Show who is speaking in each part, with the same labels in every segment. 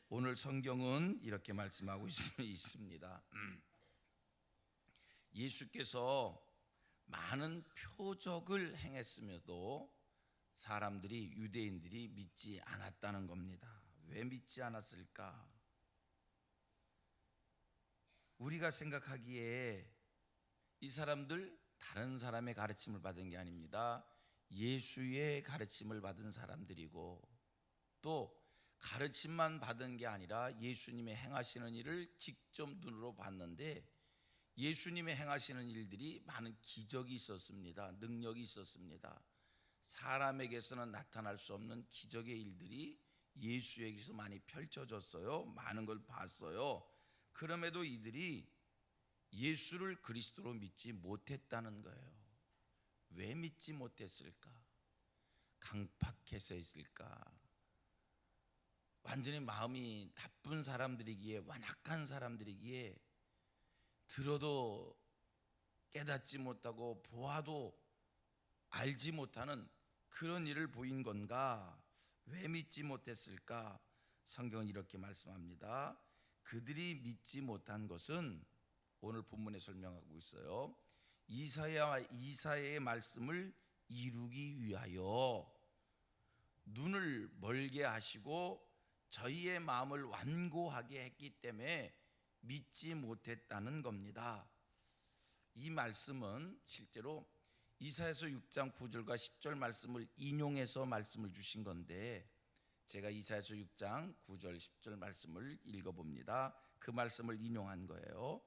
Speaker 1: 오늘 성경은 이렇게 말씀하고 있습니다. 예수께서 많은 표적을 행했음에도 사람들이, 유대인들이 믿지 않았다는 겁니다. 왜 믿지 않았을까? 우리가 생각하기에 이 사람들 다른 사람의 가르침을 받은 게 아닙니다. 예수의 가르침을 받은 사람들이고, 또 가르침만 받은 게 아니라 예수님의 행하시는 일을 직접 눈으로 봤는데, 예수님의 행하시는 일들이 많은 기적이 있었습니다. 능력이 있었습니다. 사람에게서는 나타날 수 없는 기적의 일들이 예수에게서 많이 펼쳐졌어요. 많은 걸 봤어요. 그럼에도 이들이 예수를 그리스도로 믿지 못했다는 거예요. 왜 믿지 못했을까? 강팍해서였을까? 완전히 마음이 나쁜 사람들이기에, 완악한 사람들이기에 들어도 깨닫지 못하고 보아도 알지 못하는 그런 일을 보인 건가? 왜 믿지 못했을까? 성경은 이렇게 말씀합니다. 그들이 믿지 못한 것은 오늘 본문에 설명하고 있어요. 이사야의 말씀을 이루기 위하여 눈을 멀게 하시고 저희의 마음을 완고하게 했기 때문에 믿지 못했다는 겁니다. 이 말씀은 실제로 이사야서 6장 9절과 10절 말씀을 인용해서 말씀을 주신 건데, 제가 이사야서 6장 9절 10절 말씀을 읽어봅니다. 그 말씀을 인용한 거예요.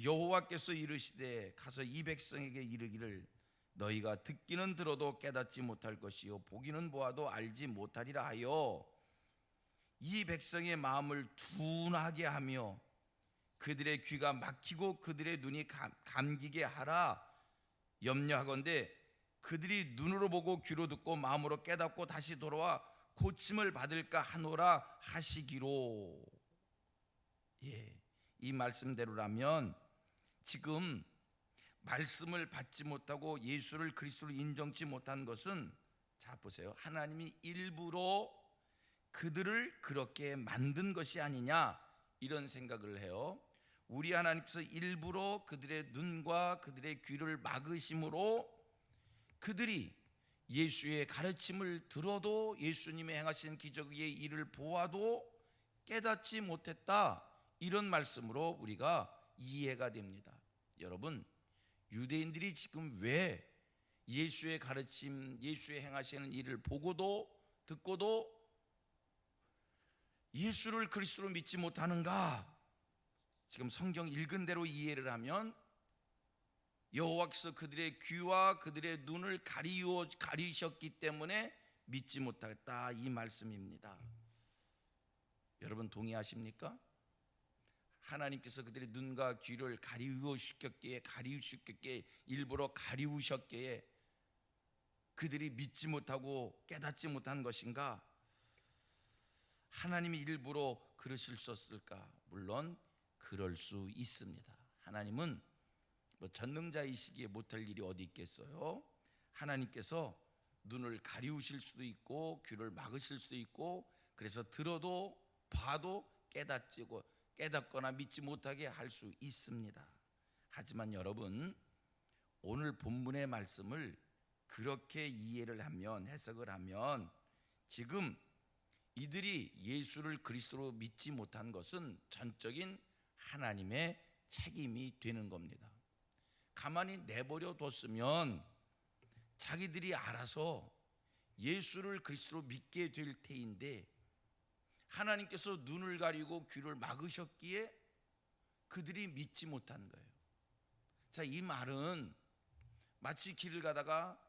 Speaker 1: 여호와께서 이르시되 가서 이 백성에게 이르기를 너희가 듣기는 들어도 깨닫지 못할 것이요 보기는 보아도 알지 못하리라 하여 이 백성의 마음을 둔하게 하며 그들의 귀가 막히고 그들의 눈이 감기게 하라 염려하건대 그들이 눈으로 보고 귀로 듣고 마음으로 깨닫고 다시 돌아와 고침을 받을까 하노라 하시기로. 이 말씀대로라면 지금 말씀을 받지 못하고 예수를 그리스도로 인정치 못한 것은, 자 보세요, 하나님이 일부러 그들을 그렇게 만든 것이 아니냐, 이런 생각을 해요. 우리 하나님께서 일부러 그들의 눈과 그들의 귀를 막으심으로 그들이 예수의 가르침을 들어도, 예수님의 행하신 기적의 일을 보아도 깨닫지 못했다, 이런 말씀으로 우리가 이해가 됩니다. 여러분, 유대인들이 지금 왜 예수의 가르침, 예수의 행하시는 일을 보고도 듣고도 예수를 그리스도로 믿지 못하는가? 지금 성경 읽은 대로 이해를 하면 여호와께서 그들의 귀와 그들의 눈을 가리셨기 때문에 믿지 못하겠다, 이 말씀입니다. 여러분 동의하십니까? 하나님께서 그들의 눈과 귀를 가리우셨기에 일부러 가리우셨기에 그들이 믿지 못하고 깨닫지 못한 것인가? 하나님이 일부러 그러실 수 없을까? 물론 그럴 수 있습니다. 하나님은 전능자이시기에 못할 일이 어디 있겠어요? 하나님께서 눈을 가리우실 수도 있고 귀를 막으실 수도 있고, 그래서 들어도 봐도 깨닫거나 믿지 못하게 할 수 있습니다. 하지만 여러분, 오늘 본문의 말씀을 그렇게 이해를 하면, 해석을 하면, 지금 이들이 예수를 그리스도로 믿지 못한 것은 전적인 하나님의 책임이 되는 겁니다. 가만히 내버려 뒀으면 자기들이 알아서 예수를 그리스도로 믿게 될 테인데, 하나님께서 눈을 가리고 귀를 막으셨기에 그들이 믿지 못한 거예요. 자, 이 말은 마치 길을 가다가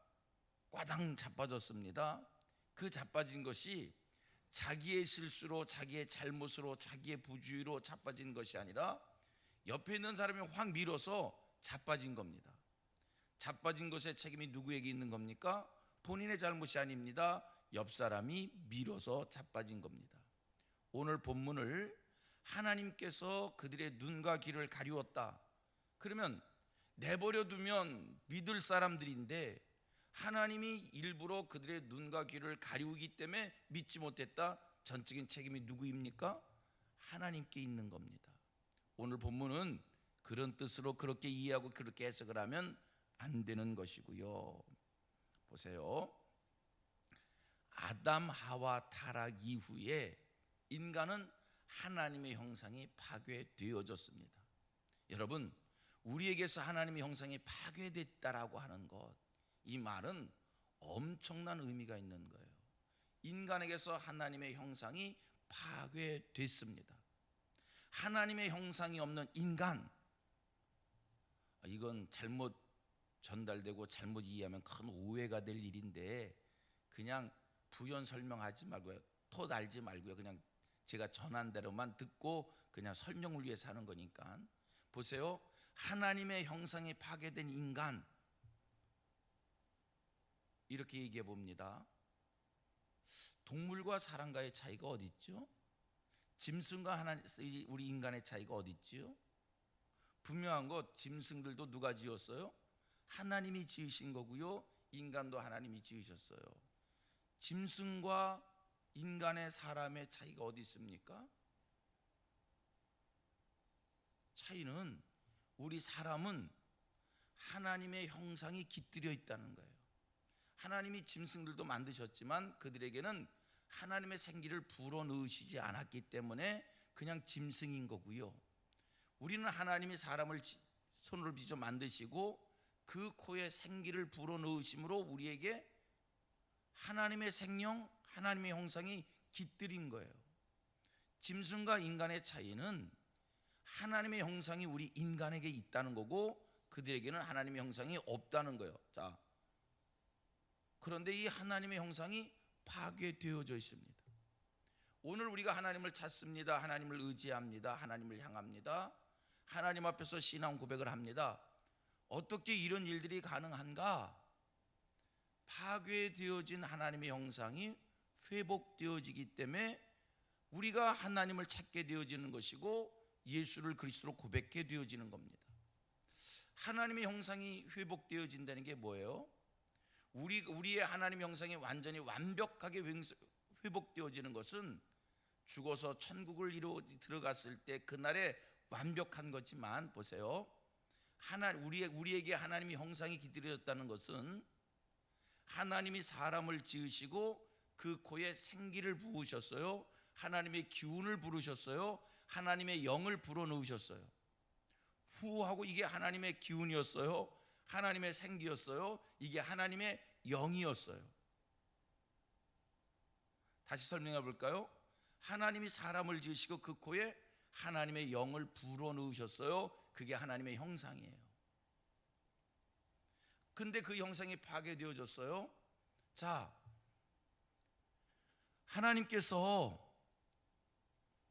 Speaker 1: 꽈당 자빠졌습니다. 그 자빠진 것이 자기의 실수로, 자기의 잘못으로, 자기의 부주의로 자빠진 것이 아니라 옆에 있는 사람이 확 밀어서 자빠진 겁니다. 자빠진 것의 책임이 누구에게 있는 겁니까? 본인의 잘못이 아닙니다. 옆 사람이 밀어서 자빠진 겁니다. 오늘 본문을 하나님께서 그들의 눈과 귀를 가리웠다, 그러면 내버려 두면 믿을 사람들인데 하나님이 일부러 그들의 눈과 귀를 가리우기 때문에 믿지 못했다, 전적인 책임이 누구입니까? 하나님께 있는 겁니다. 오늘 본문은 그런 뜻으로 그렇게 이해하고 그렇게 해석을 하면 안 되는 것이고요. 보세요. 아담 하와 타락 이후에 인간은 하나님의 형상이 파괴되어졌습니다. 여러분, 우리에게서 하나님의 형상이 파괴됐다라고 하는 것, 이 말은 엄청난 의미가 있는 거예요. 인간에게서 하나님의 형상이 파괴됐습니다. 하나님의 형상이 없는 인간, 이건 잘못 전달되고 잘못 이해하면 큰 오해가 될 일인데, 그냥 부연 설명하지 말고요, 토 달지 말고요, 그냥 제가 전한 대로만 듣고 그냥 설명을 위해서 하는 거니까. 보세요. 하나님의 형상이 파괴된 인간, 이렇게 얘기해 봅니다. 동물과 사람과의 차이가 어디 있죠? 짐승과 우리 인간의 차이가 어디 있죠? 분명한 것, 짐승들도 누가 지었어요? 하나님이 지으신 거고요, 인간도 하나님이 지으셨어요. 짐승과 인간의 사람의 차이가 어디 있습니까? 차이는 우리 사람은 하나님의 형상이 깃들여 있다는 거예요. 하나님이 짐승들도 만드셨지만 그들에게는 하나님의 생기를 불어넣으시지 않았기 때문에 그냥 짐승인 거고요, 우리는 하나님이 사람을 손으로 빚어 만드시고 그 코에 생기를 불어넣으심으로 우리에게 하나님의 생명, 하나님의 형상이 깃들인 거예요. 짐승과 인간의 차이는 하나님의 형상이 우리 인간에게 있다는 거고 그들에게는 하나님의 형상이 없다는 거예요. 자, 그런데 이 하나님의 형상이 파괴되어져 있습니다. 오늘 우리가 하나님을 찾습니다. 하나님을 의지합니다. 하나님을 향합니다. 하나님 앞에서 신앙 고백을 합니다. 어떻게 이런 일들이 가능한가? 파괴되어진 하나님의 형상이 회복되어지기 때문에 우리가 하나님을 찾게 되어지는 것이고 예수를 그리스도로 고백해 되어지는 겁니다. 하나님의 형상이 회복되어진다는 게 뭐예요? 우리의 하나님의 형상이 완전히 완벽하게 회복되어지는 것은 죽어서 천국을 들어갔을 때 그날에 완벽한 거지만, 보세요. 우리에게 하나님의 형상이 깃들여졌다는 것은 하나님이 사람을 지으시고 그 코에 생기를 부으셨어요. 하나님의 기운을 부르셨어요. 하나님의 영을 불어넣으셨어요. 후하고 이게 하나님의 기운이었어요. 하나님의 생기였어요. 이게 하나님의 영이었어요. 다시 설명해 볼까요? 하나님이 사람을 지으시고 그 코에 하나님의 영을 불어넣으셨어요. 그게 하나님의 형상이에요. 근데 그 형상이 파괴되어졌어요. 자, 하나님께서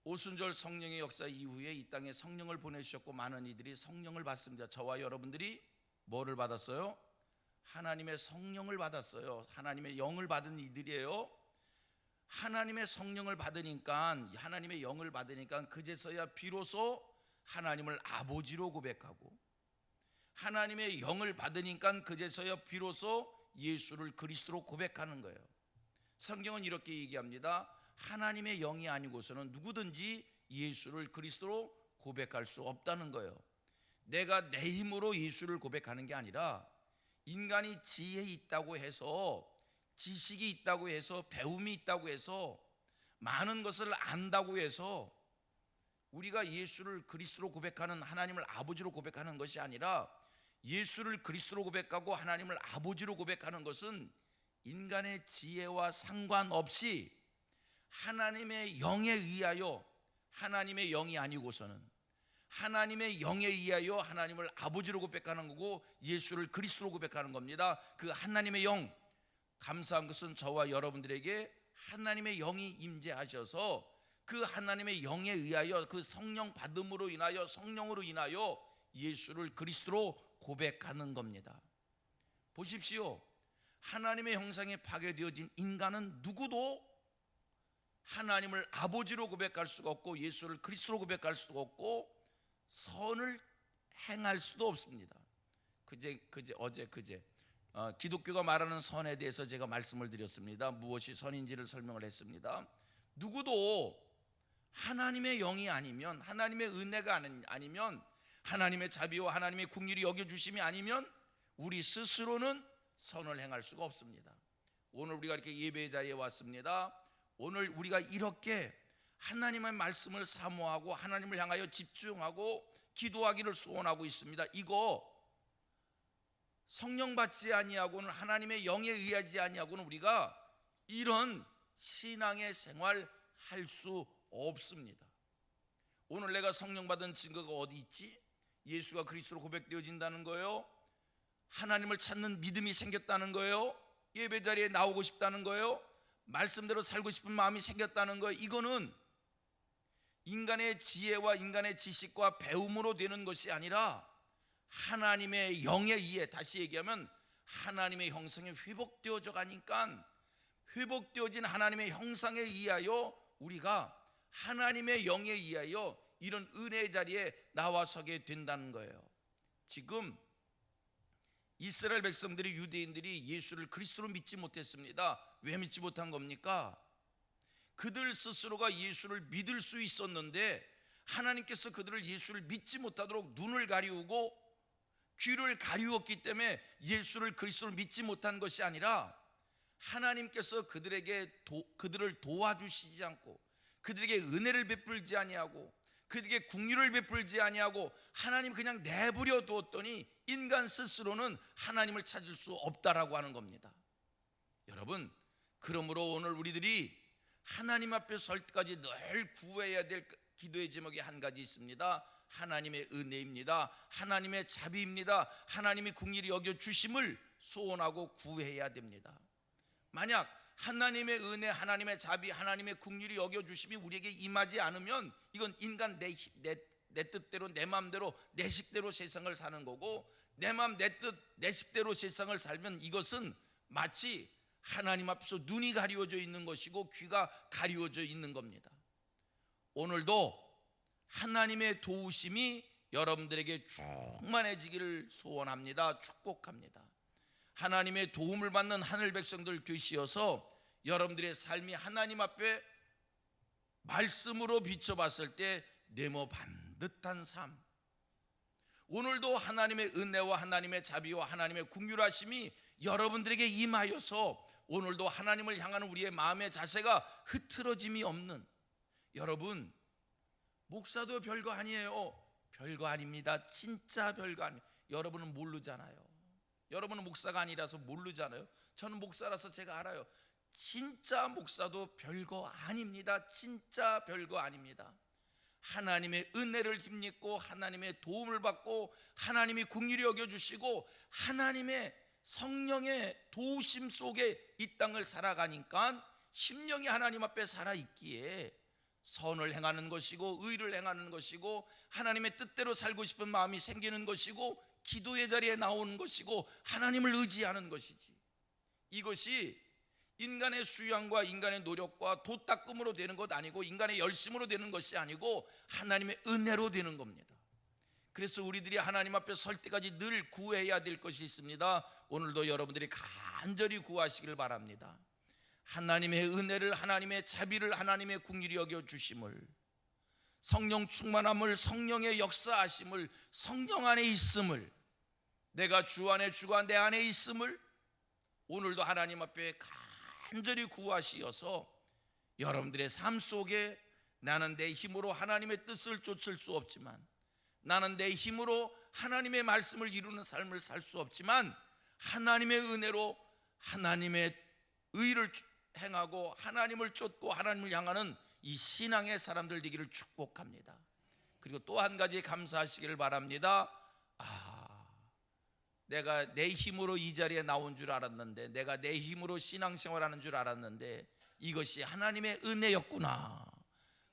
Speaker 1: 오순절 성령의 역사 이후에 이 땅에 성령을 보내주셨고 많은 이들이 성령을 받습니다. 저와 여러분들이 뭐를 받았어요? 하나님의 성령을 받았어요. 하나님의 영을 받은 이들이에요. 하나님의 성령을 받으니까, 하나님의 영을 받으니까 그제서야 비로소 하나님을 아버지로 고백하고, 하나님의 영을 받으니까 그제서야 비로소 예수를 그리스도로 고백하는 거예요. 성경은 이렇게 얘기합니다. 하나님의 영이 아니고서는 누구든지 예수를 그리스도로 고백할 수 없다는 거예요. 내가 내 힘으로 예수를 고백하는 게 아니라 인간이 지혜 있다고 해서, 지식이 있다고 해서, 배움이 있다고 해서, 많은 것을 안다고 해서 우리가 예수를 그리스도로 고백하는, 하나님을 아버지로 고백하는 것이 아니라 예수를 그리스도로 고백하고 하나님을 아버지로 고백하는 것은 인간의 지혜와 상관없이 하나님의 영에 의하여, 하나님의 영이 아니고서는 하나님의 영에 의하여 하나님을 아버지로 고백하는 거고 예수를 그리스도로 고백하는 겁니다. 그 하나님의 영, 감사한 것은 저와 여러분들에게 하나님의 영이 임재하셔서 그 하나님의 영에 의하여, 그 성령 받음으로 인하여, 성령으로 인하여 예수를 그리스도로 고백하는 겁니다. 보십시오. 하나님의 형상에 파괴되어진 인간은 누구도 하나님을 아버지로 고백할 수가 없고 예수를 그리스도로 고백할 수가 없고 선을 행할 수도 없습니다. 어제 기독교가 말하는 선에 대해서 제가 말씀을 드렸습니다. 무엇이 선인지를 설명을 했습니다. 누구도 하나님의 영이 아니면, 하나님의 은혜가 아니면, 하나님의 자비와 하나님의 긍휼이 여겨주심이 아니면 우리 스스로는 선을 행할 수가 없습니다. 오늘 우리가 이렇게 예배의 자리에 왔습니다. 오늘 우리가 이렇게 하나님의 말씀을 사모하고 하나님을 향하여 집중하고 기도하기를 소원하고 있습니다. 이거 성령 받지 아니하고는, 하나님의 영에 의하지 아니하고는 우리가 이런 신앙의 생활 할 수 없습니다. 오늘 내가 성령 받은 증거가 어디 있지? 예수가 그리스도로 고백되어진다는 거예요. 하나님을 찾는 믿음이 생겼다는 거예요. 예배 자리에 나오고 싶다는 거예요. 말씀대로 살고 싶은 마음이 생겼다는 거예요. 이거는 인간의 지혜와 인간의 지식과 배움으로 되는 것이 아니라 하나님의 영에 의해, 다시 얘기하면 하나님의 형상에 회복되어져 가니까, 회복되어진 하나님의 형상에 의하여 우리가 하나님의 영에 의하여 이런 은혜의 자리에 나와서게 된다는 거예요. 지금 이스라엘 백성들이, 유대인들이 예수를 그리스도로 믿지 못했습니다. 왜 믿지 못한 겁니까? 그들 스스로가 예수를 믿을 수 있었는데 하나님께서 그들을 예수를 믿지 못하도록 눈을 가리우고 귀를 가리웠기 때문에 예수를 그리스도로 믿지 못한 것이 아니라, 하나님께서 그들을 도와주시지 않고, 그들에게 은혜를 베풀지 아니하고, 그들에게 긍휼을 베풀지 아니하고 하나님 그냥 내버려 두었더니 인간 스스로는 하나님을 찾을 수 없다라고 하는 겁니다. 여러분, 그러므로 오늘 우리들이 하나님 앞에 설 때까지 늘 구해야 될 기도의 제목이 한 가지 있습니다. 하나님의 은혜입니다. 하나님의 자비입니다. 하나님이 긍휼히 여겨 주심을 소원하고 구해야 됩니다. 만약 하나님의 은혜, 하나님의 자비, 하나님의 긍휼이 여겨 주심이 우리에게 임하지 않으면 이건 인간 내 뜻대로, 내 마음대로, 내 식대로 세상을 사는 거고, 내 마음, 내 뜻, 내 식대로 세상을 살면 이것은 마치 하나님 앞에서 눈이 가리워져 있는 것이고 귀가 가리워져 있는 겁니다. 오늘도 하나님의 도우심이 여러분들에게 충만해지기를 소원합니다. 축복합니다. 하나님의 도움을 받는 하늘 백성들 되시어서 여러분들의 삶이 하나님 앞에 말씀으로 비춰봤을 때 네모 반듯한 삶, 오늘도 하나님의 은혜와 하나님의 자비와 하나님의 긍휼하심이 여러분들에게 임하여서 오늘도 하나님을 향하는 우리의 마음의 자세가 흐트러짐이 없는, 여러분, 목사도 별거 아니에요. 별거 아닙니다. 진짜 별거 아니에요. 여러분은 모르잖아요. 여러분은 목사가 아니라서 모르잖아요. 저는 목사라서 제가 알아요. 진짜 목사도 별거 아닙니다. 진짜 별거 아닙니다. 하나님의 은혜를 힘입고 하나님의 도움을 받고 하나님이 긍휼히 여겨주시고 하나님의 성령의 도우심 속에 이 땅을 살아가니까 심령이 하나님 앞에 살아있기에 선을 행하는 것이고 의를 행하는 것이고 하나님의 뜻대로 살고 싶은 마음이 생기는 것이고 기도의 자리에 나오는 것이고 하나님을 의지하는 것이지, 이것이 인간의 수양과 인간의 노력과 도닦음으로 되는 것 아니고 인간의 열심으로 되는 것이 아니고 하나님의 은혜로 되는 겁니다. 그래서 우리들이 하나님 앞에 설 때까지 늘 구해야 될 것이 있습니다. 오늘도 여러분들이 간절히 구하시길 바랍니다. 하나님의 은혜를, 하나님의 자비를, 하나님의 긍휼히 여겨 주심을, 성령 충만함을, 성령의 역사하심을, 성령 안에 있음을, 내가 주 안에 주가 내 안에 있음을 오늘도 하나님 앞에 간절히 구하시어서 여러분들의 삶 속에 나는 내 힘으로 하나님의 뜻을 쫓을 수 없지만, 나는 내 힘으로 하나님의 말씀을 이루는 삶을 살 수 없지만 하나님의 은혜로 하나님의 의를 행하고 하나님을 쫓고 하나님을 향하는 이 신앙의 사람들 되기를 축복합니다. 그리고 또 한 가지 감사하시기를 바랍니다. 내가 내 힘으로 이 자리에 나온 줄 알았는데, 내가 내 힘으로 신앙생활하는 줄 알았는데 이것이 하나님의 은혜였구나.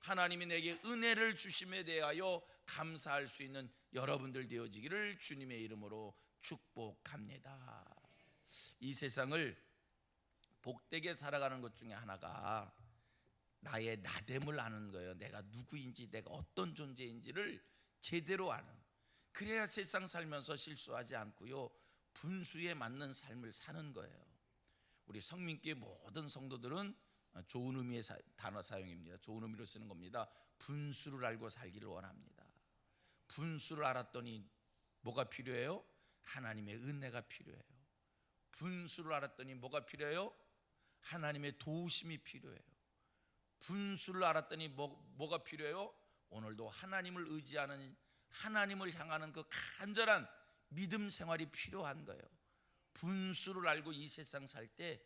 Speaker 1: 하나님이 내게 은혜를 주심에 대하여 감사할 수 있는 여러분들 되어지기를 주님의 이름으로 축복합니다. 이 세상을 복되게 살아가는 것 중에 하나가 나의 나됨을 아는 거예요. 내가 누구인지, 내가 어떤 존재인지를 제대로 아는, 그래야 세상 살면서 실수하지 않고요, 분수에 맞는 삶을 사는 거예요. 우리 성민교회 모든 성도들은 좋은 의미의 단어 사용입니다. 좋은 의미로 쓰는 겁니다. 분수를 알고 살기를 원합니다. 분수를 알았더니 뭐가 필요해요? 하나님의 은혜가 필요해요. 분수를 알았더니 뭐가 필요해요? 하나님의 도우심이 필요해요. 분수를 알았더니 뭐가 필요해요? 오늘도 하나님을 의지하는, 하나님을 향하는 그 간절한 믿음 생활이 필요한 거예요. 분수를 알고 이 세상 살 때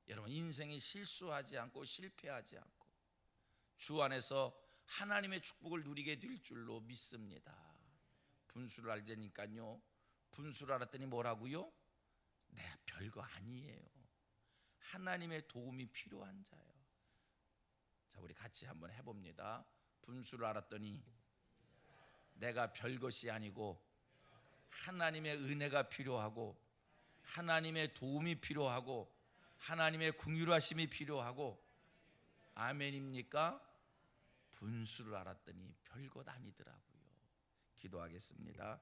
Speaker 1: 여러분 인생이 실수하지 않고 실패하지 않고 주 안에서 하나님의 축복을 누리게 될 줄로 믿습니다. 분수를 알자니까요, 분수를 알았더니 뭐라고요? 내가 별거 아니에요. 하나님의 도움이 필요한 자예요. 자, 우리 같이 한번 해봅니다. 분수를 알았더니 내가 별것이 아니고 하나님의 은혜가 필요하고 하나님의 도움이 필요하고 하나님의 긍휼하심이 필요하고, 아멘입니까? 분수를 알았더니 별것 아니더라고요. 기도하겠습니다.